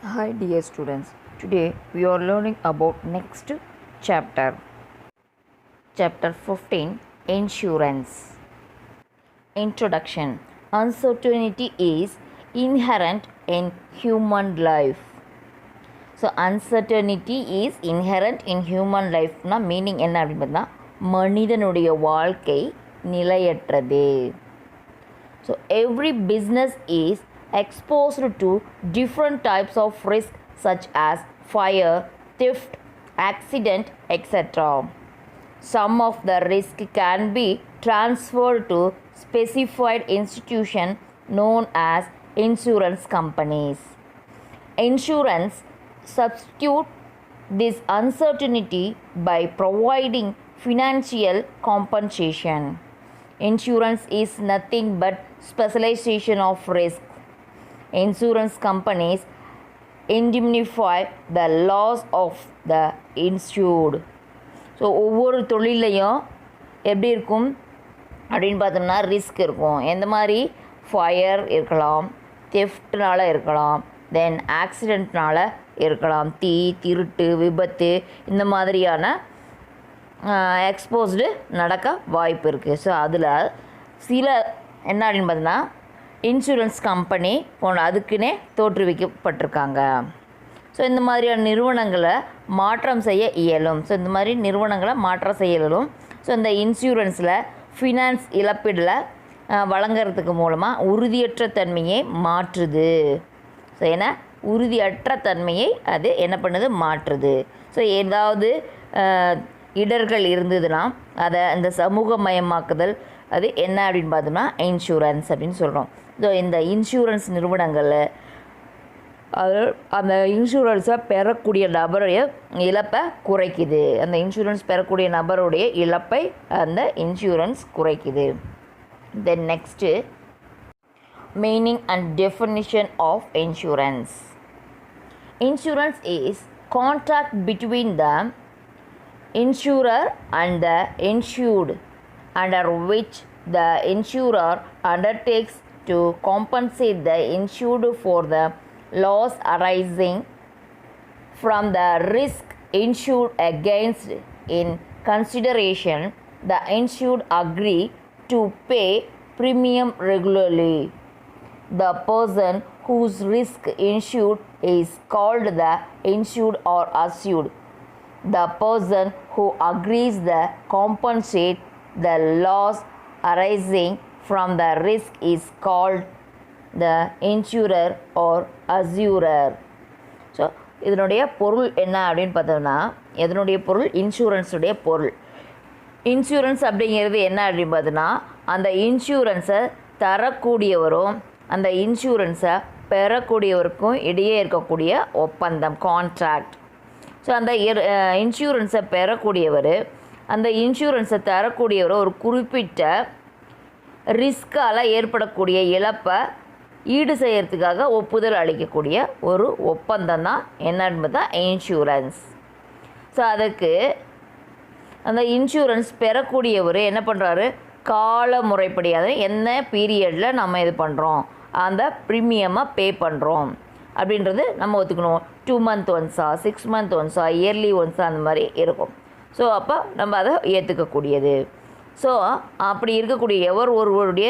Hi dear students, today we are learning about next chapter, chapter 15, Insurance. Introduction. Uncertainty is inherent in human life. So uncertainty is inherent in human life na meaning என்ன அப்படின்னு பார்த்தா மனிதனுடைய வாழ்க்கை நிலையற்றது. So every business is exposed to different types of risk such as fire, theft, accident, etc. Some of the risk can be transferred to specified institution known as insurance companies. Insurance substitute this uncertainty by providing financial compensation. Insurance is nothing but specialization of risk. Insurance companies indemnify the loss of the insured. So ஒவ்வொரு தொழிலையும் எப்படி இருக்கும் அப்படின்னு பார்த்தோம்னா risk இருக்கும். எந்த மாதிரி fire இருக்கலாம், தெஃப்ட்னால் இருக்கலாம், தென் ஆக்சிடெண்ட்னால் இருக்கலாம், தீ, திருட்டு, விபத்து இந்த மாதிரியான எக்ஸ்போஸ்டு நடக்க வாய்ப்பு இருக்குது. ஸோ அதில் சில என்ன அப்படின்னு பார்த்தீங்கன்னா இன்சூரன்ஸ் கம்பெனி போன்ற அதுக்குன்னே தோற்றுவிக்கப்பட்டிருக்காங்க. ஸோ இந்த மாதிரியான நிறுவனங்களை மாற்றம் செய்ய இயலும். ஸோ இந்த மாதிரி நிறுவனங்களை மாற்றம் செய்ய இயலும். ஸோ இந்த இன்சூரன்ஸில் ஃபினான்ஸ் இழப்பீடில் வழங்குறதுக்கு மூலமாக உறுதியற்ற தன்மையை மாற்றுது. ஸோ ஏன்னா உறுதியற்ற தன்மையை அது என்ன பண்ணுது, மாற்றுது. ஸோ ஏதாவது இடர்கள் இருந்ததுன்னா அதை அந்த சமூகமயமாக்குதல் அது என்ன அப்படின்னு பார்த்தோம்னா இன்சூரன்ஸ் அப்படின்னு சொல்கிறோம். ஸோ இந்த இன்சூரன்ஸ் நிறுவனங்களில் அது அந்த இன்சூரன்ஸை பெறக்கூடிய நபருடைய இழப்பை குறைக்குது. அந்த இன்சூரன்ஸ் பெறக்கூடிய நபருடைய இழப்பை அந்த இன்சூரன்ஸ் குறைக்குது. Then next meaning and definition of insurance. Insurance is contract between the insurer and the insured, under which the insurer undertakes to compensate the insured for the loss arising from the risk insured against. In consideration, the insured agree to pay premium regularly. The person whose risk insured is called the insured or assured. The person who agrees to compensate the loss arising from the risk is called the insurer or assurer. So இதனுடைய பொருள் என்ன அப்படின்னு பார்த்தோம்னா இதனுடைய பொருள் இன்சூரன்ஸுடைய பொருள். Insurance அப்படிங்கிறது என்ன அப்படின்னு பார்த்தோன்னா அந்த இன்சூரன்ஸை தரக்கூடியவரும் அந்த இன்சூரன்ஸை பெறக்கூடியவருக்கும் இடையே இருக்கக்கூடிய ஒப்பந்தம், கான்ட்ராக்ட். ஸோ அந்த இன்சூரன்ஸை பெறக்கூடியவர் அந்த இன்சூரன்ஸை தரக்கூடியவர் ஒரு குறிப்பிட்ட ரிஸ்கால் ஏற்படக்கூடிய இழப்பை ஈடு செய்கிறதுக்காக ஒப்புதல் அளிக்கக்கூடிய ஒரு ஒப்பந்தம் தான் என்னன்னு தான் இன்சூரன்ஸ். ஸோ அதுக்கு அந்த இன்சூரன்ஸ் பெறக்கூடியவர் என்ன பண்ணுறாரு, கால முறைப்படி அதை என்ன பீரியடில் நம்ம இது பண்ணுறோம் அந்த ப்ரீமியமாக பே பண்ணுறோம் அப்படின்றது நம்ம ஒத்துக்கணும். 2 month ஒன்ஸா, 6 month ஒன்ஸா, இயர்லி ஒன்ஸா அந்த மாதிரி இருக்கும். ஸோ அப்போ நம்ம அதை ஏற்றுக்கக்கூடியது. ஸோ அப்படி இருக்கக்கூடிய ஒருவருடைய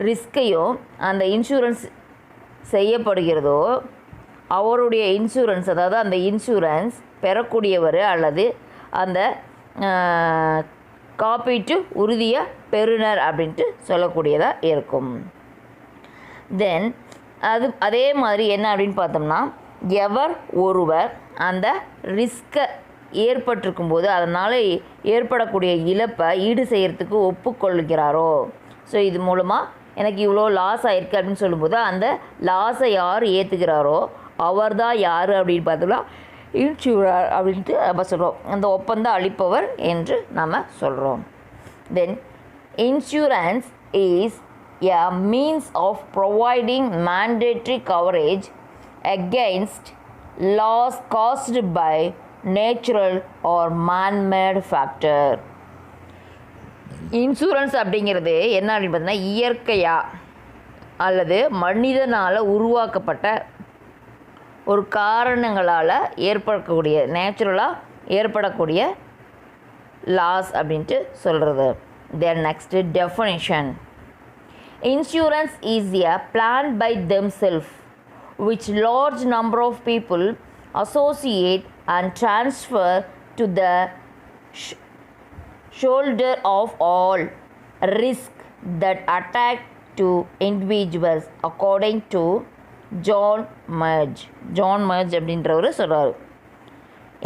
ரிஸ்கையும் அந்த இன்சூரன்ஸ் செய்யப்படுகிறதோ அவருடைய இன்சூரன்ஸ், அதாவது அந்த இன்சூரன்ஸ் பெறக்கூடியவர் அல்லது அந்த காப்பீட்டு உறுதிய பெறுநர் அப்படின்ட்டு சொல்லக்கூடியதாக இருக்கும். தென் அதே மாதிரி என்ன அப்படின்னு பார்த்தோம்னா எவர் ஒருவர் அந்த ரிஸ்கை ஏற்பட்டிருக்கும்போது அதனால் ஏற்படக்கூடிய இழப்பை ஈடு செய்கிறதுக்கு ஒப்புக்கொள்கிறாரோ, ஸோ இது மூலமாக எனக்கு இவ்வளோ லாஸ் ஆகிருக்கு அப்படின்னு சொல்லும்போது அந்த லாஸை யார் ஏற்றுக்கிறாரோ அவர் தான் யார் அப்படின்னு பார்த்தோம்னா இன்சூரர் அப்படின்ட்டு நம்ம சொல்கிறோம். அந்த ஒப்பந்தம் அளிப்பவர் என்று நம்ம சொல்கிறோம். Then insurance is a means of providing mandatory coverage against loss caused by natural or man-made factor. Insurance அப்படிங்கிறது என்ன அப்படின்னு பார்த்தீங்கன்னா இயற்கையாக அல்லது மனிதனால் உருவாக்கப்பட்ட ஒரு காரணங்களால் ஏற்படக்கூடிய நேச்சுரலாக ஏற்படக்கூடிய லாஸ் அப்படின்ட்டு சொல்கிறது. Then next definition. Insurance is a plan by themselves which large number of people associate and transfer to the shoulder of all risk that attack to individuals according to John Mudge அப்படின்றவர் சொல்கிறார்.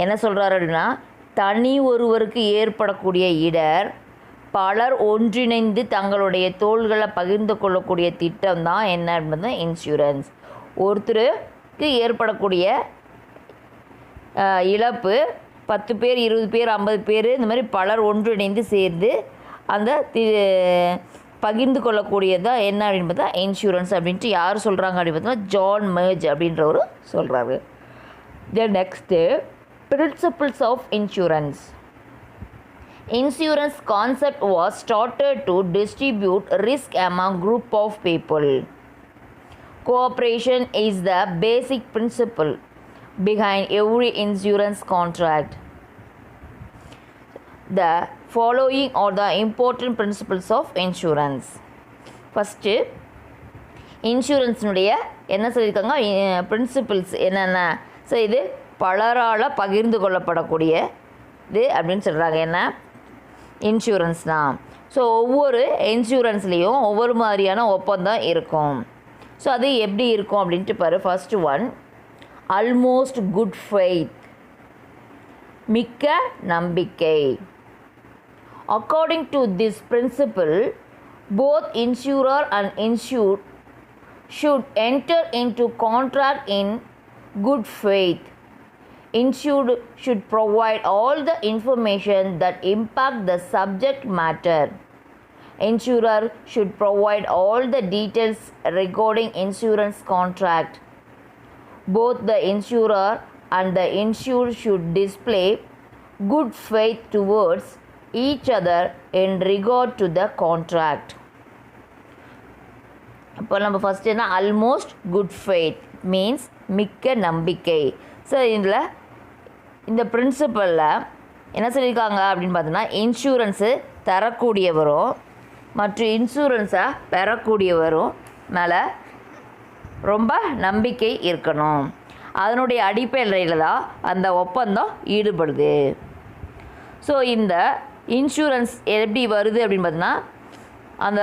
என்ன சொல்கிறார் அப்படின்னா, தனி ஒருவருக்கு ஏற்படக்கூடிய இடர் பலர் ஒன்றிணைந்து தங்களுடைய தோள்களை பகிர்ந்து கொள்ளக்கூடிய திட்டம் தான் என்ன என்பது இன்சூரன்ஸ். ஒருத்தருக்கு ஏற்படக்கூடிய இழப்பு 10 பேர் 20 பேர் 50 பேர் இந்த மாதிரி பலர் ஒன்றிணைந்து சேர்ந்து அந்த பகிர்ந்து கொள்ளக்கூடியதான் என்ன அப்படின்னு பார்த்தா இன்சூரன்ஸ் அப்படின்ட்டு யார் சொல்கிறாங்க அப்படின்னு பார்த்தா ஜான் மர்ஜ் அப்படின்றவர் சொல்கிறாரு. Then next principles of insurance. Insurance concept was started to distribute risk among group of people. Cooperation is the basic principle behind every insurance contract. The following are the important principles of insurance. First, இன்சூரன்ஸினுடைய என்ன சொல்லியிருக்காங்க principles என்னென்ன. So இது பலரால் பகிர்ந்து கொள்ளப்படக்கூடிய இது அப்படின்னு சொல்கிறாங்க. என்ன இன்சூரன்ஸ்னால், ஸோ ஒவ்வொரு இன்சூரன்ஸ்லேயும் ஒவ்வொரு மாதிரியான ஒப்பந்தம் இருக்கும். ஸோ அது எப்படி இருக்கும் அப்படின்ட்டு பாரு. First one, almost good faith, மிக்க நம்பிக்கை. According to this principle both insurer and insured should enter into contract in good faith. Insured should provide all the information that impact the subject matter. Insurer should provide all the details regarding insurance contract. Both the insurer and the insured should display good faith towards each other in regard to the contract. இப்போ நம்ம first என்ன, almost good faith means மிக்க நம்பிக்கை. So இதில் இந்த பிரின்சிபலில் என்ன சொல்லியிருக்காங்க அப்படின்னு பார்த்தோன்னா, இன்சூரன்ஸு தரக்கூடியவரும் மற்றும் இன்சூரன்ஸை பெறக்கூடியவரும் மேலே ரொம்ப நம்பிக்கை இருக்கணும். அதனுடைய அடிப்படையில் தான் அந்த ஒப்பந்தம் ஈடுபடுது. ஸோ இந்த இன்சூரன்ஸ் எப்படி வருது அப்படின்னு பார்த்தோன்னா, அந்த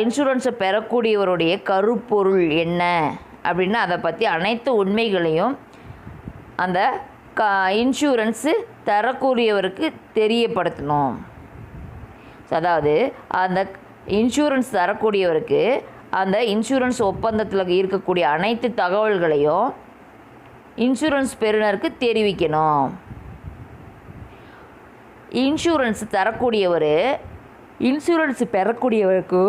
இன்சூரன்ஸை பெறக்கூடியவருடைய கருப்பொருள் என்ன அப்படின்னா அதை பற்றி அனைத்து உண்மைகளையும் அந்த இன்சூரன்ஸு தரக்கூடியவருக்கு தெரியப்படுத்தணும். அதாவது அந்த இன்சூரன்ஸ் தரக்கூடியவருக்கு அந்த இன்சூரன்ஸ் ஒப்பந்தத்தில் இருக்கக்கூடிய அனைத்து தகவல்களையும் இன்சூரன்ஸ் பெறுநருக்கு தெரிவிக்கணும். இன்சூரன்ஸ் தரக்கூடியவர் இன்சூரன்ஸ் பெறக்கூடியவருக்கு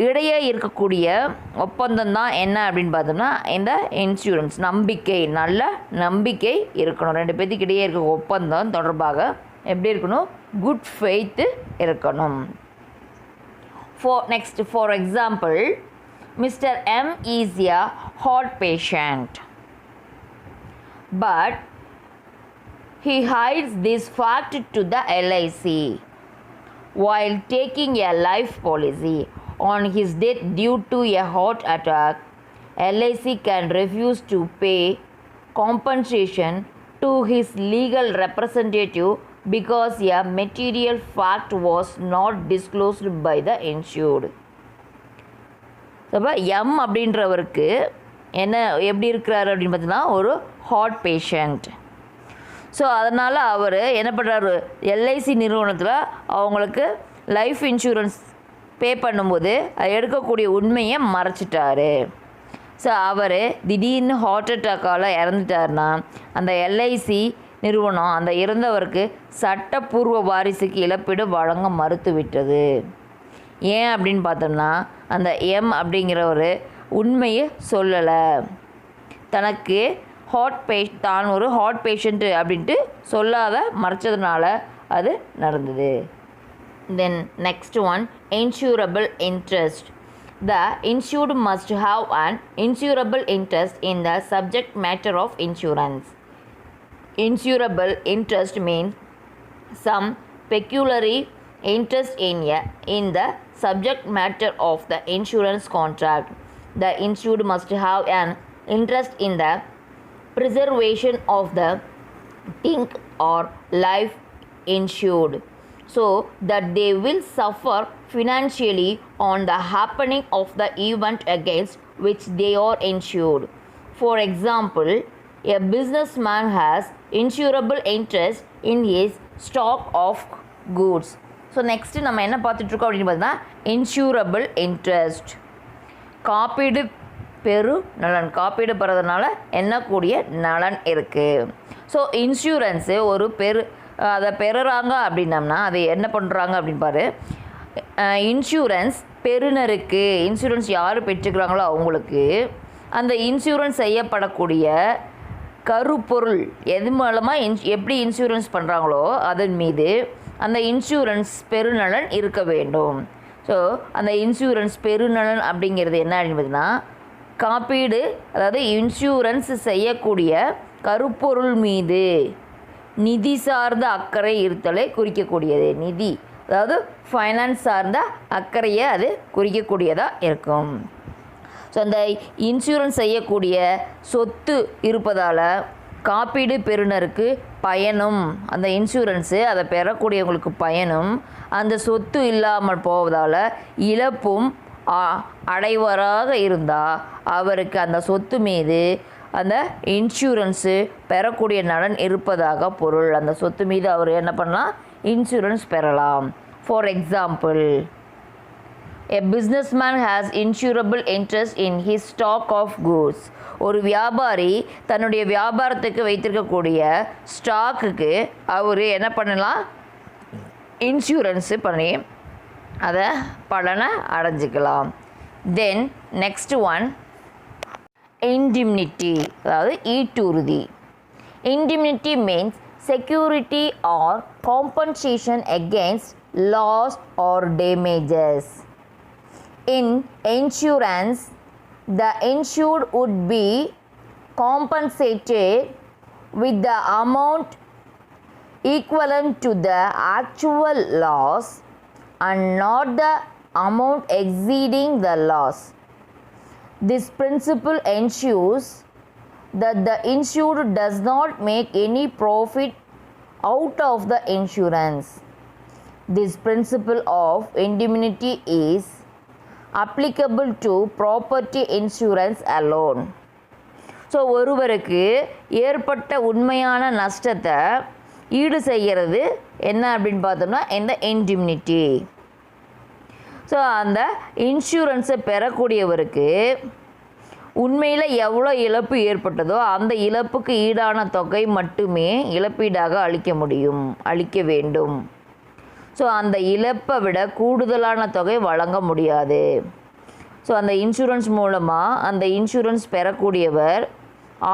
இடையே இருக்கக்கூடிய ஒப்பந்தம் தான் என்ன அப்படின்னு பார்த்தோம்னா இந்த இன்சூரன்ஸ். நம்பிக்கை, நல்ல நம்பிக்கை இருக்கணும். ரெண்டு பேர்த்துக்கு இடையே இருக்க ஒப்பந்தம் தொடர்பாக எப்படி இருக்கணும், குட் ஃபெய்த்து இருக்கணும். For example, mister M is a heart patient but he hides this fact to the LIC while taking a life policy. On his death due to a heart attack, LIC can refuse to pay compensation to his legal representative because a material fact was not disclosed by the insured. அப்போ M அப்படின்றவருக்கு என்ன எப்படி இருக்கிறாரு அப்படின்னு பார்த்தீங்கன்னா ஒரு heart patient. So அதனால் அவர் என்ன பண்ணுறாரு, எல்ஐசி நிறுவனத்தில் அவங்களுக்கு லைஃப் இன்சூரன்ஸ் பே பண்ணும்போது அது எடுக்கக்கூடிய உண்மையை மறைச்சிட்டாரு. ஸோ அவர் திடீர்னு ஹார்ட் அட்டாக்கால் இறந்துட்டார்னா அந்த எல்ஐசி நிறுவனம் அந்த இறந்தவருக்கு சட்டப்பூர்வ வாரிசுக்கு இழப்பீடு வழங்க மறுத்துவிட்டது. ஏன் அப்படின்னு பார்த்தோம்னா அந்த எம் அப்படிங்கிறவர் உண்மையை சொல்லலை. தனக்கு தான் ஒரு ஹார்ட் பேஷண்ட்டு அப்படின்ட்டு சொல்லாத மறைச்சதுனால அது நடந்தது. Then next one, insurable interest. the insured must have an insurable interest in the subject matter of insurance. Insurable interest means some peculiar interest in the subject matter of the insurance contract. The insured must have an interest in the preservation of the thing or life insured, so that they will suffer financially on the happening of the event against which they are insured. For example, a businessman has insurable interest in his stock of goods. So next நம்ம என்ன பார்த்துட்ருக்கோம் அப்படின்னு பார்த்தீங்கன்னா இன்சூரபிள் interest. காப்பீடு பெரு நலன், காப்பீடு பெறதுனால எண்ணக்கூடிய நலன் இருக்குது. ஸோ இன்சூரன்ஸு ஒரு அதை பெறுறாங்க அப்படின்னம்னா அது என்ன பண்ணுறாங்க அப்படின்னு பாரு. இன்சூரன்ஸ் பெறுநருக்கு, இன்சூரன்ஸ் யார் பெற்றுக்கிறாங்களோ அவங்களுக்கு அந்த இன்சூரன்ஸ் செய்யப்படக்கூடிய கருப்பொருள் எது மூலமாக எப்படி இன்சூரன்ஸ் பண்ணுறாங்களோ அதன் மீது அந்த இன்சூரன்ஸ் பெருநலன் இருக்க வேண்டும். ஸோ அந்த இன்சூரன்ஸ் பெருநலன் அப்படிங்கிறது என்ன அப்படின்னு பார்த்தீங்கன்னா காப்பீடு, அதாவது இன்சூரன்ஸ் செய்யக்கூடிய கருப்பொருள் மீது நிதி சார்ந்த அக்கறை இருத்தலை குறிக்கக்கூடியது. நிதி, அதாவது ஃபைனான்ஸ் சார்ந்த அக்கறையை அது குறிக்கக்கூடியதாக இருக்கும். ஸோ அந்த இன்சூரன்ஸ் செய்யக்கூடிய சொத்து இருப்பதால் காப்பீடு பெறுநருக்கு பயனும், அந்த இன்சூரன்ஸு அதை பெறக்கூடியவங்களுக்கு பயனும், அந்த சொத்து இல்லாமல் போவதால் இழப்பும் அடைவராக இருந்தால் அவருக்கு அந்த சொத்து மீது அந்த இன்சூரன்ஸு பெறக்கூடிய நலன் இருப்பதாக பொருள். அந்த சொத்து மீது அவர் என்ன பண்ணலாம், இன்சூரன்ஸ் பெறலாம். For example, a businessman has insurable interest in his stock of goods. ஒரு வியாபாரி தன்னுடைய வியாபாரத்துக்கு வைத்திருக்கக்கூடிய ஸ்டாக்குக்கு அவர் என்ன பண்ணலாம், இன்சூரன்ஸு பண்ணி அதை பலனை அடைஞ்சிக்கலாம். தென் நெக்ஸ்ட் ஒன் indemnity, அதாவது ஈட்டுறுதி. Indemnity means security or compensation against loss or damages. In insurance, the insured would be compensated with the amount equivalent to the actual loss and not the amount exceeding the loss. This principle ensures that the insured does not make any profit out of the insurance. This principle of indemnity is applicable to property insurance alone. So ஒருவருக்கு ஏற்பட்ட உண்மையான நஷ்டத்தை ஈடு செய்கிறது என்ன அப்படின்னு பார்த்தோம்னா இந்த இன்டிமினிட்டி. ஸோ அந்த இன்சூரன்ஸை பெறக்கூடியவருக்கு உண்மையில் எவ்வளோ இழப்பு ஏற்பட்டதோ அந்த இழப்புக்கு ஈடான தொகை மட்டுமே இழப்பீடாக அளிக்க வேண்டும். ஸோ அந்த இழப்பை விட கூடுதலான தொகை வழங்க முடியாது. ஸோ அந்த இன்சூரன்ஸ் மூலமாக அந்த இன்சூரன்ஸ் பெறக்கூடியவர்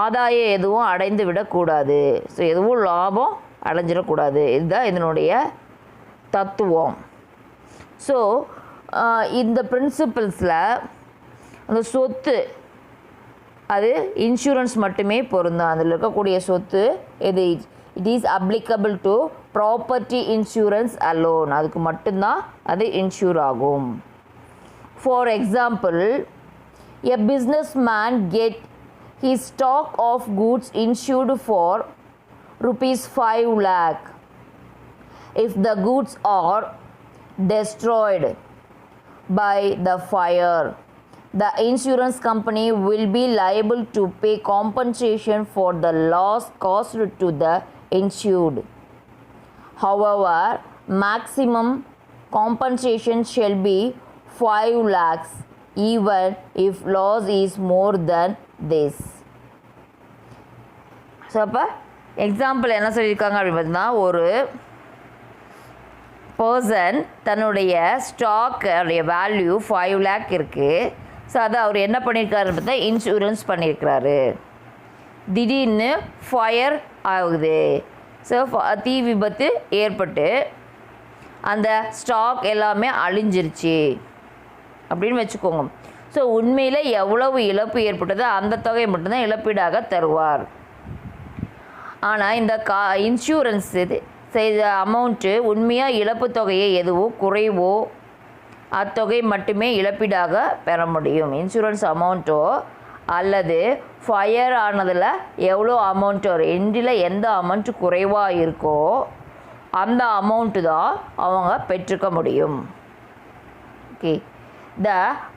ஆதாயம் எதுவும் அடைந்து விடக்கூடாது. ஸோ எதுவும் லாபம் அடைஞ்சிடக்கூடாது. இதுதான் இதனுடைய தத்துவம். ஸோ இந்த பிரின்சிபிள்ஸில் அந்த சொத்து அது இன்சூரன்ஸ் மட்டுமே பொருந்தும். அதில் இருக்கக்கூடிய சொத்து எது, it is applicable to property insurance alone, அதுக்கு மட்டும்தான் அது இன்சூர் ஆகும். For example, a business man get his stock of goods insured for ₹5 lakh. If the goods are destroyed by the fire, the insurance company will be liable to pay compensation for the loss caused to the insured. However, maximum compensation shall be 5 lakhs even if loss is more than this. So அப்போ example என்ன சொல்லியிருக்காங்க அப்படின்னு பார்த்தீங்கன்னா, ஒரு person தன்னுடைய ஸ்டாக்குடைய value 5 lakh இருக்குது. So அதை அவர் என்ன பண்ணியிருக்காருன்னு பார்த்தா இன்சூரன்ஸ் பண்ணியிருக்கிறாரு. திடீர்னு ஃபயர் ஆகுது. ஸோ தீ விபத்து ஏற்பட்டு அந்த ஸ்டாக் எல்லாமே அழிஞ்சிருச்சு. அப்படின்னு வச்சுக்கோங்க. ஸோ உண்மையில் எவ்வளவு இழப்பு ஏற்பட்டதோ அந்த தொகையை மட்டும்தான் இழப்பீடாக தருவார். ஆனால் இந்த இன்சூரன்ஸ் செய்த அமௌண்ட்டு உண்மையாக இழப்பு தொகையை எதுவோ குறைவோ அத்தொகை மட்டுமே இழப்பீடாக பெற முடியும். இன்சூரன்ஸ் அமௌண்ட்டோ அல்லது ஃபயர் ஆனதில் எவ்வளோ அமௌண்ட்டோ எண்டில் எந்த அமௌண்ட்டு குறைவாக இருக்கோ அந்த அமௌண்ட்டு தான் அவங்க பெற்றுக்க முடியும். Okay. The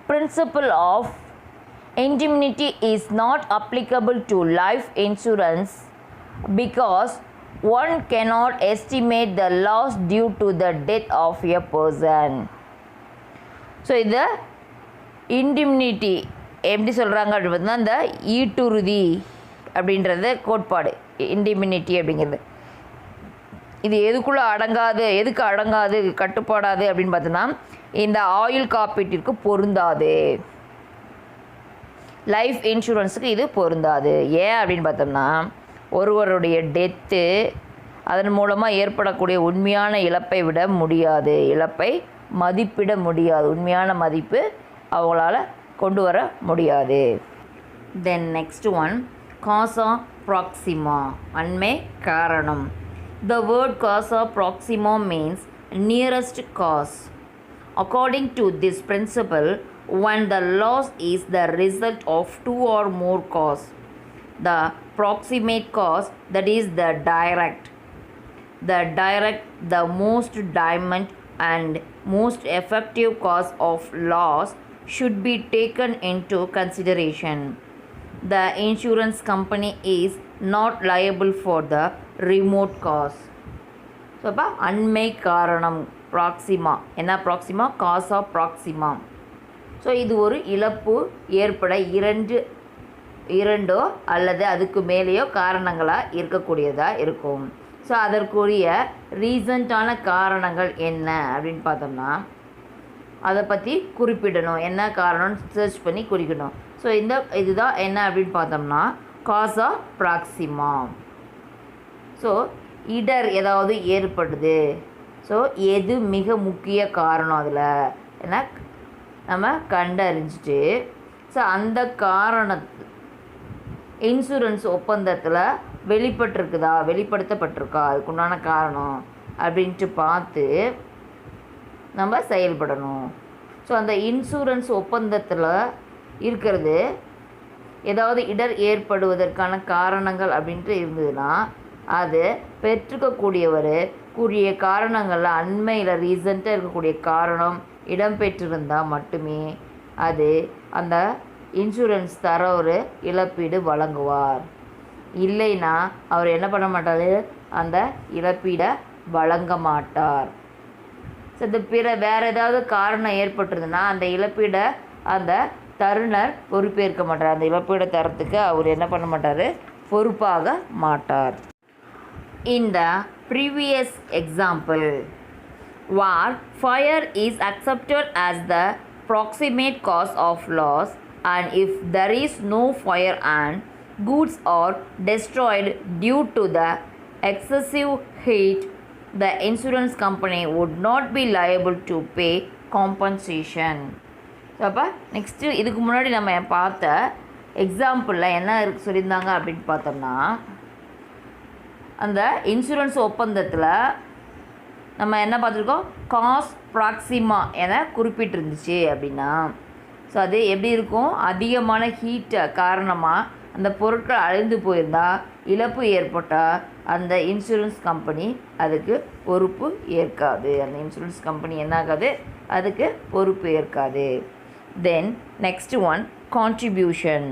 principle of indemnity is not applicable to life insurance because one cannot estimate the loss due to the death of a person. So இந்த இன்டிமினிட்டி எப்படி சொல்கிறாங்க அப்படின்னு பார்த்தீங்கன்னா இந்த ஈட்டுறுதி அப்படின்றது கோட்பாடு. இன்டிமினிட்டி அப்படிங்கிறது இது எதுக்குள்ளே அடங்காது, எதுக்கு அடங்காது, கட்டுப்பாடாது அப்படின்னு பார்த்தோன்னா இந்த ஆயுள் காப்பீட்டிற்கு பொருந்தாது. லைஃப் இன்சூரன்ஸுக்கு இது பொருந்தாது. ஏன் அப்படின்னு பார்த்தோம்னா ஒருவருடைய டெத்து அதன் மூலமாக ஏற்படக்கூடிய உண்மையான இழப்பை விட முடியாது, இழப்பை மதிப்பிட முடியாது, உண்மையான மதிப்பு அவங்களால கொண்டு வர முடியாது. தென் நெக்ஸ்ட் ஒன் காசா ப்ராக்சிமா, அண்மை காரணம். The word causa proxima means nearest cause. According to this principle, when the loss is the result of two or more causes, the proximate cause, that is the direct, the most diamond and most effective cause of loss should be taken into consideration. The insurance company is not liable for the remote cause. So அப்போ அண்மை காரணம் Proxima. என்ன Proxima? காசா Proxima. So இது ஒரு இழப்பு ஏற்பட இரண்டோ அல்லது அதுக்கு மேலேயோ காரணங்களாக இருக்கக்கூடியதாக இருக்கும். ஸோ அதற்குரிய ரீசண்டான காரணங்கள் என்ன அப்படின்னு பார்த்தோம்னா அதை பற்றி குறிப்பிடணும். என்ன காரணம்னு சர்ச் பண்ணி குறிக்கணும். ஸோ இதுதான் என்ன அப்படின்னு பார்த்தோம்னா காசா ப்ராக்சிமா. ஸோ இடர் ஏதாவது ஏற்படுது, ஸோ எது மிக முக்கிய காரணம் அதில் என்ன நம்ம கண்டறிஞ்சிட்டு ஸோ அந்த காரணத்து இன்சூரன்ஸ் ஒப்பந்தத்தில் வெளிப்படுத்தப்பட்டிருக்கா அதுக்குண்டான காரணம் அப்படின்ட்டு பார்த்து நம்ம செயல்படணும். ஸோ அந்த இன்சூரன்ஸ் ஒப்பந்தத்தில் இருக்கிறது ஏதாவது இடர் ஏற்படுவதற்கான காரணங்கள் அப்படின்ட்டு இருந்ததுன்னா அது பெற்றுக்கக்கூடியவர் கூடிய காரணங்களில் அண்மையில் ரீசண்டாக இருக்கக்கூடிய காரணம் இடம்பெற்றிருந்தால் மட்டுமே அது அந்த இன்சூரன்ஸ் தர ஒரு இழப்பீடு வழங்குவார். இல்லைன்னா அவர் என்ன பண்ண மாட்டார், அந்த இழப்பீடை வழங்க மாட்டார். ஸோ இது வேறு ஏதாவது காரணம் ஏற்பட்டுருதுன்னா அந்த இழப்பீடை அந்த தருணர் பொறுப்பேற்க மாட்டார். அந்த இழப்பீடை தரத்துக்கு அவர் என்ன பண்ண மாட்டார், பொறுப்பாக மாட்டார். In the previous example, where fire is accepted as the proximate cause of loss, and if there is no fire and goods are destroyed due to the excessive heat, the insurance company would not be liable to pay compensation. அப்போ next இதுக்கு முன்னாடி நம்ம பார்த்த எக்ஸாம்பிளில் என்ன சொல்லியிருந்தாங்க அப்படின்னு பார்த்தோம்னா அந்த இன்சூரன்ஸ் ஒப்பந்தத்தில் நம்ம என்ன பார்த்துருக்கோம், காஸ் ப்ராக்சிமா என குறிப்பிட்டிருந்துச்சு அப்படின்னா ஸோ அது எப்படி இருக்கும், அதிகமான ஹீட்டை காரணமாக அந்த பொருட்கள் அழிந்து போயிருந்தால் இழப்பு ஏற்பட்டால் அந்த இன்சூரன்ஸ் கம்பெனி அதுக்கு பொறுப்பு ஏற்காது. அந்த இன்சூரன்ஸ் கம்பெனி என்ன ஆகாது, அதுக்கு பொறுப்பு ஏற்காது. Then next one contribution.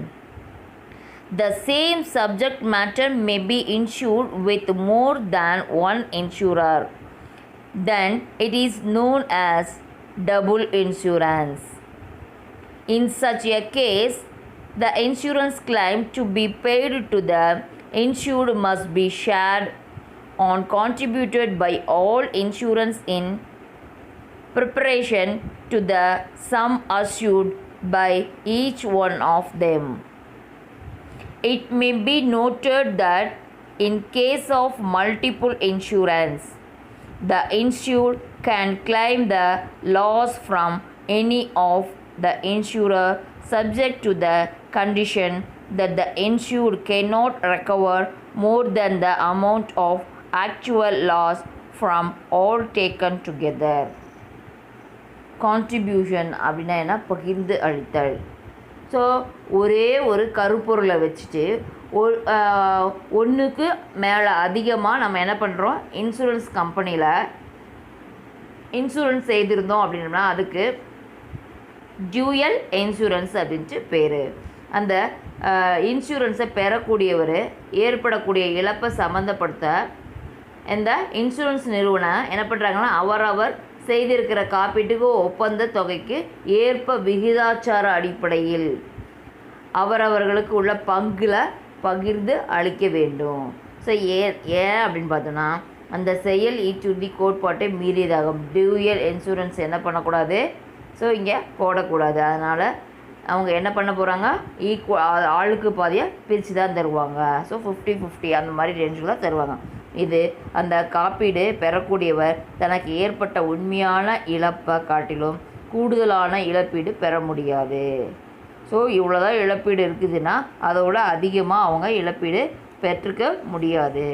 The same subject matter may be insured with more than one insurer. Then it is known as double insurance. In such a case, the insurance claim to be paid to the insured must be shared or contributed by all insurance in proportion to the sum assured by each one of them. It may be noted that in case of multiple insurance, the insured can claim the loss from any of the insurer subject to the condition that the insured cannot recover more than the amount of actual loss from all taken together. Contribution அப்படின்னா என்ன? பகிர்ந்து அளித்தல். So ஒரே ஒரு கருப்பொருளை வச்சுட்டு ஒன்றுக்கு மேலே அதிகமாக நம்ம என்ன பண்ணுறோம், இன்சூரன்ஸ் கம்பெனியில் இன்சூரன்ஸ் செய்திருந்தோம் அப்படின்னா அதுக்கு டியூயல் இன்சூரன்ஸ் அப்படின்ட்டு பேர். அந்த இன்சூரன்ஸை பெறக்கூடியவர் ஏற்படக்கூடிய இழப்பை சம்மந்தப்படுத்த இந்த இன்சூரன்ஸ் நிறுவனம் என்ன பண்ணுறாங்கன்னா அவரவர் செய்திருக்கிற காப்பீட்டுக்கு ஒப்பந்த தொகைக்கு ஏற்ப விகிதாச்சார அடிப்படையில் அவரவர்களுக்கு உள்ள பங்கில் பகிர்ந்து அளிக்க வேண்டும். ஸோ ஏன் அப்படின்னு பார்த்தோன்னா அந்த செயல் ஈச்சுறுதி கோட்பாட்டை மீறியதாகும். டியூயல் இன்சூரன்ஸ் என்ன பண்ணக்கூடாது, ஸோ இங்கே போடக்கூடாது. அதனால் அவங்க என்ன பண்ண போகிறாங்க, ஆளுக்கு பாதியாக பிரித்து தான் தருவாங்க. ஸோ 50-50 அந்த மாதிரி ரேஞ்சில் தான் தருவாங்க. இது அந்த காப்பீடு பெறக்கூடியவர் தனக்கு ஏற்பட்ட உண்மையான இழப்பை காட்டிலும் கூடுதலான இழப்பீடு பெற முடியாது. ஸோ இவ்வளோதான் இழப்பீடு இருக்குதுன்னா அதோட அதிகமாக அவங்க இழப்பீடு பெற்றுக்க முடியாது.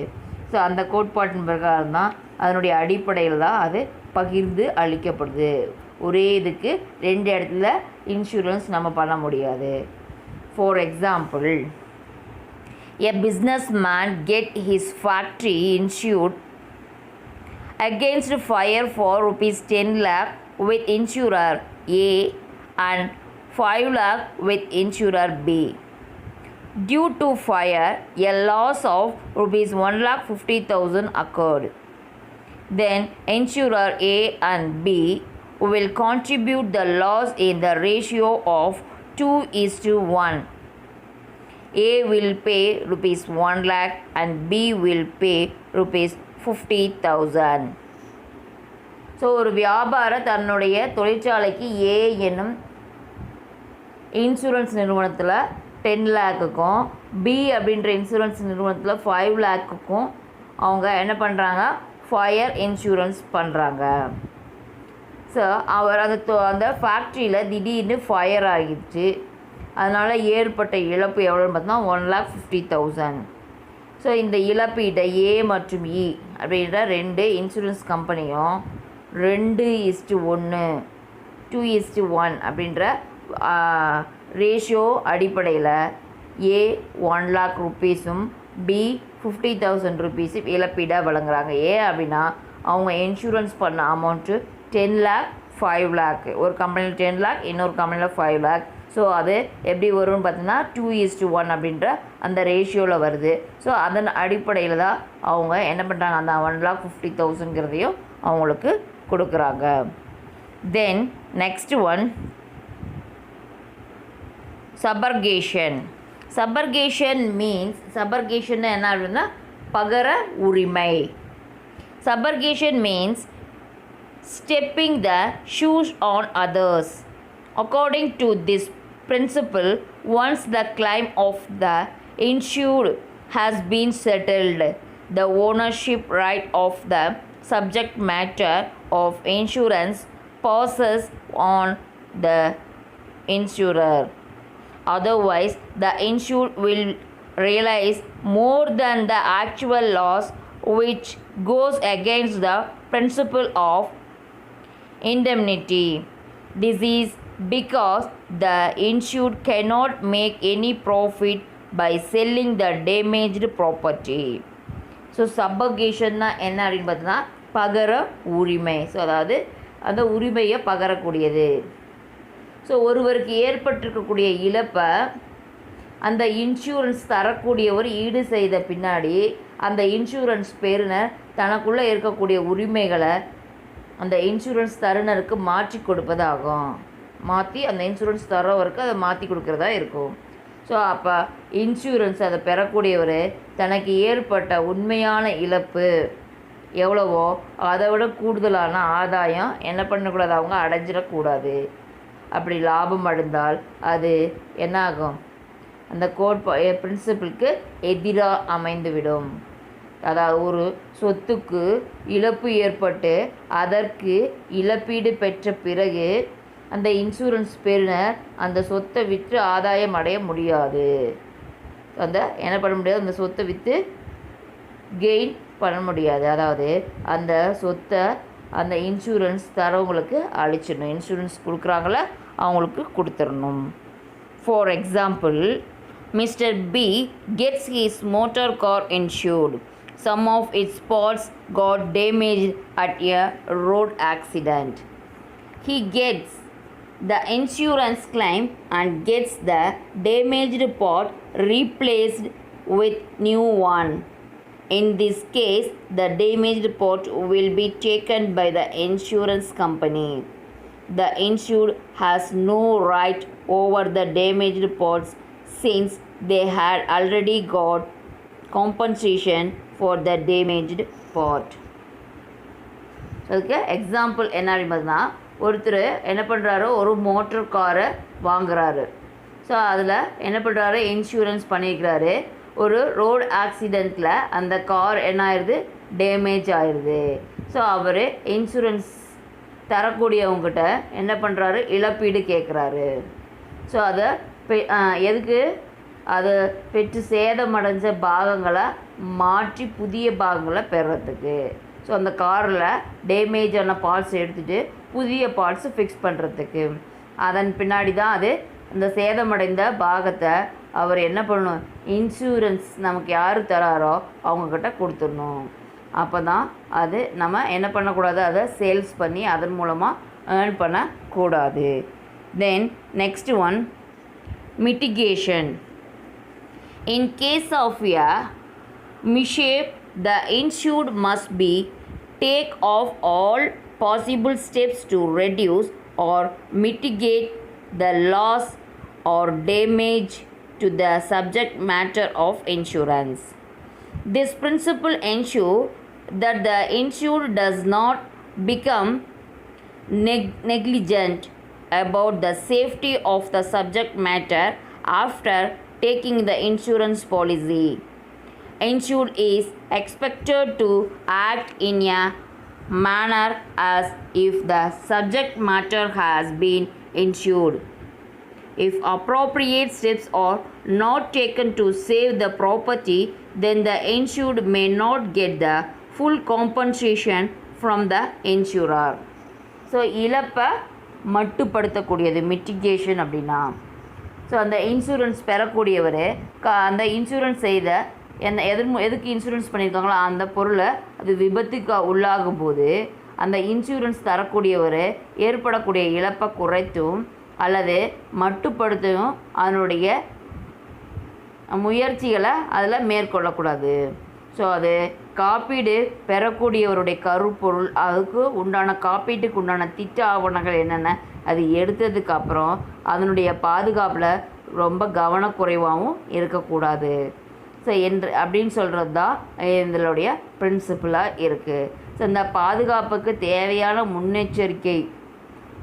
ஸோ அந்த கோட்பாட்டின் பிரகாரம் தான் அதனுடைய அடிப்படையில் தான் அது பகிர்ந்து அளிக்கப்படுது. ஒரே இதுக்கு 2 இடத்துல இன்சூரன்ஸ் நம்ம பண்ண முடியாது. For example, a businessman get his factory insured against fire for rupees 10 lakh with insurer A and 5 lakh with insurer B. Due to fire, a loss of rupees 1,50,000 occurred. Then insurer A and B will contribute the loss in the ratio of 2:1. A will pay rupees 1 lakh and B will pay rupees 50,000. So ஒரு வியாபாரம் தன்னுடைய தொழிற்சாலைக்கு ஏ என்னும் insurance நிறுவனத்தில் 10 லேக்குக்கும் B அப்படின்ற insurance நிறுவனத்தில் 5 லேக்குக்கும் அவங்க என்ன பண்ணுறாங்க, ஃபயர் இன்சூரன்ஸ் பண்ணுறாங்க. ஸோ அவர் அந்த ஃபேக்ட்ரியில் திடீர்னு ஃபயர் ஆகிடுச்சு. அதனால் ஏற்பட்ட இழப்பு எவ்வளோன்னு பார்த்தோன்னா 1,50,000. ஸோ இந்த இழப்பீட்டை ஏ மற்றும் இ அப்படின்ற 2 இன்சூரன்ஸ் கம்பெனியும் 2:1 2:1 அப்படின்ற ரேஷியோ அடிப்படையில் ஏ 1 lakh ரூபீஸும் பி 50,000 ரூபீஸும் இழப்பீடாக வழங்குறாங்க. ஏன் அப்படின்னா அவங்க இன்சூரன்ஸ் பண்ண அமௌண்ட்டு 10 lakh 5 lakh. ஒரு கம்பெனியில் 10 lakh, இன்னொரு கம்பெனியில் 5 lakh. ஸோ அது எப்படி வரும்னு பார்த்தீங்கன்னா 2:1 அப்படின்ற அந்த ரேஷியோவில் வருது. ஸோ அதன் அடிப்படையில் தான் அவங்க என்ன பண்ணுறாங்க, அந்த 1,50,000ங்கிறதையும் அவங்களுக்கு கொடுக்குறாங்க. Then next one, subrogation. Subrogation means, subrogation என்ன அப்படின்னா பகர உரிமை. Subrogation means stepping the shoes on others. According to this principle, once the claim of the insured has been settled, the ownership right of the subject matter of insurance passes on the insurer. Otherwise, the insured will realize more than the actual loss, which goes against the principle of indemnity. This is because the insured cannot make any profit by selling the damaged property. So சப்பகேஷன்னா என்ன அப்படின்னு பார்த்தோன்னா பகர உரிமை. So அதாவது அந்த உரிமையை பகரக்கூடியது. So ஒருவருக்கு ஏற்பட்டிருக்கக்கூடிய இழப்பை அந்த இன்சூரன்ஸ் தரக்கூடியவர் ஈடு செய்த பின்னாடி அந்த இன்சூரன்ஸ் பெறுநர் தனக்குள்ளே இருக்கக்கூடிய உரிமைகளை அந்த இன்சூரன்ஸ் தருணருக்கு மாற்றி கொடுப்பதாகும். மாற்றி அந்த இன்சூரன்ஸ் தரவருக்கு அதை மாற்றி கொடுக்குறதா இருக்கும். ஸோ அப்போ இன்சூரன்ஸ் அதை பெறக்கூடியவர் தனக்கு ஏற்பட்ட உண்மையான இழப்பு எவ்வளவோ அதை விட கூடுதலான ஆதாயம் என்ன பண்ணக்கூடாது, அவங்க அடைஞ்சிடக்கூடாது. அப்படி லாபம் அடைந்தால் அது என்ன ஆகும், அந்த பிரின்சிபிளுக்கு எதிராக அமைந்துவிடும். அதாவது ஒரு சொத்துக்கு இழப்பு ஏற்பட்டு அதற்கு இழப்பீடு பெற்ற பிறகு அந்த இன்சூரன்ஸ் பெறுநர் அந்த சொத்தை விற்று ஆதாயம் அடைய முடியாது. என்ன பண்ண முடியாது, அந்த சொத்தை விற்று கெயின் பண்ண முடியாது. அதாவது அந்த சொத்தை அந்த இன்சூரன்ஸ் தரவங்களுக்கு அழிச்சிடணும். இன்சூரன்ஸ் கொடுக்குறாங்கள அவங்களுக்கு கொடுத்துடணும். For example, mister B gets his motor car insured. Some of its parts got damaged at a road accident. He gets the insurance claim and gets the damaged part replaced with new one. In this case, the damaged part will be taken by the insurance company. The insured has no right over the damaged parts since they had already got compensation for the damaged part. அதுக்கு example என்ன அப்படின்னா, ஒருத்தர் என்ன பண்ணுறாரு, ஒரு motor காரை வாங்குறாரு. So அதில் என்ன பண்ணுறாரு, இன்சூரன்ஸ் பண்ணியிருக்கிறாரு. ஒரு ரோடு ஆக்சிடெண்ட்டில் அந்த கார் என்ன ஆயிடுது, டேமேஜ் ஆயிடுது. ஸோ அவர் இன்சூரன்ஸ் தரக்கூடியவங்ககிட்ட என்ன பண்ணுறாரு, இழப்பீடு கேட்குறாரு. ஸோ அதை எதுக்கு, அது பெற்று சேதமடைஞ்ச பாகங்களை மாற்றி புதிய பாகங்களை பெறுறதுக்கு. ஸோ அந்த காரில் டேமேஜான பார்ட்ஸ் எடுத்துகிட்டு புதிய பார்ட்ஸு ஃபிக்ஸ் பண்ணுறதுக்கு. அதன் பின்னாடி தான் அது அந்த சேதமடைந்த பாகத்தை அவர் என்ன பண்ணணும், இன்சூரன்ஸ் நமக்கு யார் தராரோ அவங்கக்கிட்ட கொடுத்துடணும். அப்போ தான் அது நம்ம என்ன பண்ணக்கூடாது, அதை சேல்ஸ் பண்ணி அதன் மூலமாக ஏர்ன் பண்ணக்கூடாது. தென் next one, mitigation. In case of a mishap, the insured must take off all possible steps to reduce or mitigate the loss or damage to the subject matter of insurance. This principle ensures that the insured does not become negligent about the safety of the subject matter after taking the insurance policy. Insured is expected to act in a manner as if the subject matter has been insured. If appropriate steps are not taken to save the property, then the insured may not get the full compensation from the insurer. So இழப்பை மட்டுப்படுத்தக்கூடியது mitigation அப்படின்னா. So அந்த insurance பெறக்கூடியவர் அந்த insurance செய்த எதுக்கு insurance பண்ணியிருக்காங்களோ அந்த பொருளை அது விபத்துக்கு உள்ளாகும் போது அந்த இன்சூரன்ஸ் தரக்கூடியவர் ஏற்படக்கூடிய இழப்பை குறைத்தும் அல்லது மட்டுப்படுத்தவும் அதனுடைய முயற்சிகளை அதில் மேற்கொள்ளக்கூடாது. ஸோ அது காப்பீடு பெறக்கூடியவருடைய கருப்பொருள், அதுக்கு உண்டான காப்பீட்டுக்கு உண்டான திட்ட ஆவணங்கள் என்னென்ன அது எடுத்ததுக்கப்புறம் அதனுடைய பாதுகாப்பில் ரொம்ப கவனக்குறைவாகவும் இருக்கக்கூடாது. ஸோ அப்படின்னு சொல்கிறது தான் இதனுடைய பிரின்சிபலாக இருக்குது. ஸோ இந்த பாதுகாப்புக்கு தேவையான முன்னெச்சரிக்கை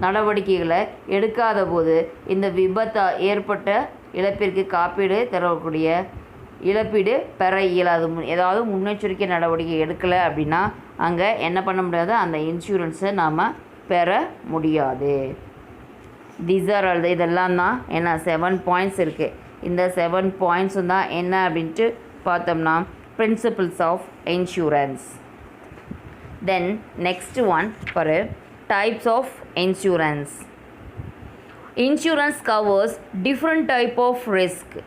நடவடிக்கைகளை எடுக்காத போது இந்த விபத்தாக ஏற்பட்ட இழப்பிற்கு காப்பீடு தரக்கூடிய இழப்பீடு பெற இயலாது. ஏதாவது முன்னெச்சரிக்கை நடவடிக்கை எடுக்கலை அப்படின்னா அங்கே என்ன பண்ண முடியாது, அந்த இன்சூரன்ஸை நாம் பெற முடியாது. இதெல்லாம் தான் என்ன 7 பாயிண்ட்ஸ் இருக்குது. இந்த 7 பாயிண்ட்ஸும் தான் என்ன அப்படின்ட்டு பார்த்தோம்னா principles of insurance. Then next one for types of insurance. Insurance covers different type of risk.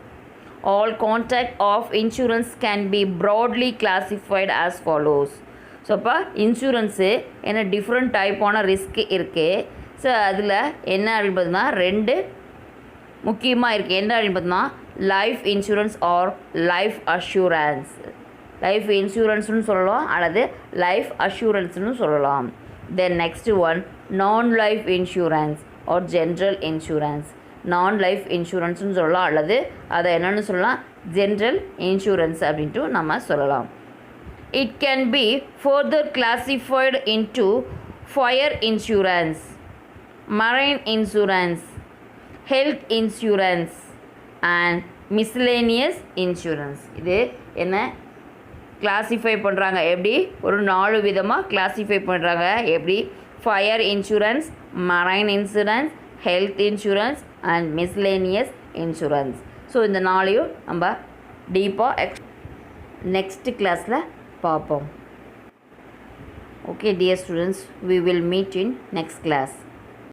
All contact of insurance can be broadly classified as follows. So இப்போ இன்சூரன்ஸு என்ன டிஃப்ரெண்ட் டைப்பான ரிஸ்க் இருக்குது. So அதில் என்ன அப்படின்னு பார்த்தோம்னா 2 முக்கியமாக இருக்குது. என்ன அப்படின்னு பார்த்தோம்னா life insurance or life assurance. Life இன்சூரன்ஸ்னு சொல்லலாம் அல்லது லைஃப் அஷூரன்ஸ்னு சொல்லலாம். Then next one, non life insurance or general insurance. Non life இன்சூரன்ஸ்னு சொல்லலாம் அல்லது அதை என்னென்னு சொல்லலாம், ஜென்ரல் இன்சூரன்ஸ் அப்படின்ட்டு நம்ம சொல்லலாம். It can be further classified into fire insurance, marine insurance, health insurance and miscellaneous insurance. இது என்ன கிளாசிஃபை பண்ணுறாங்க, எப்படி ஒரு 4 விதமாக கிளாசிஃபை பண்ணுறாங்க. எப்படி fire insurance, marine insurance, health insurance and miscellaneous insurance. So இந்த நாளையும் நம்ம டீப்பாக நெக்ஸ்ட் கிளாஸில் பார்ப்போம். Okay dear students, we will meet in next class.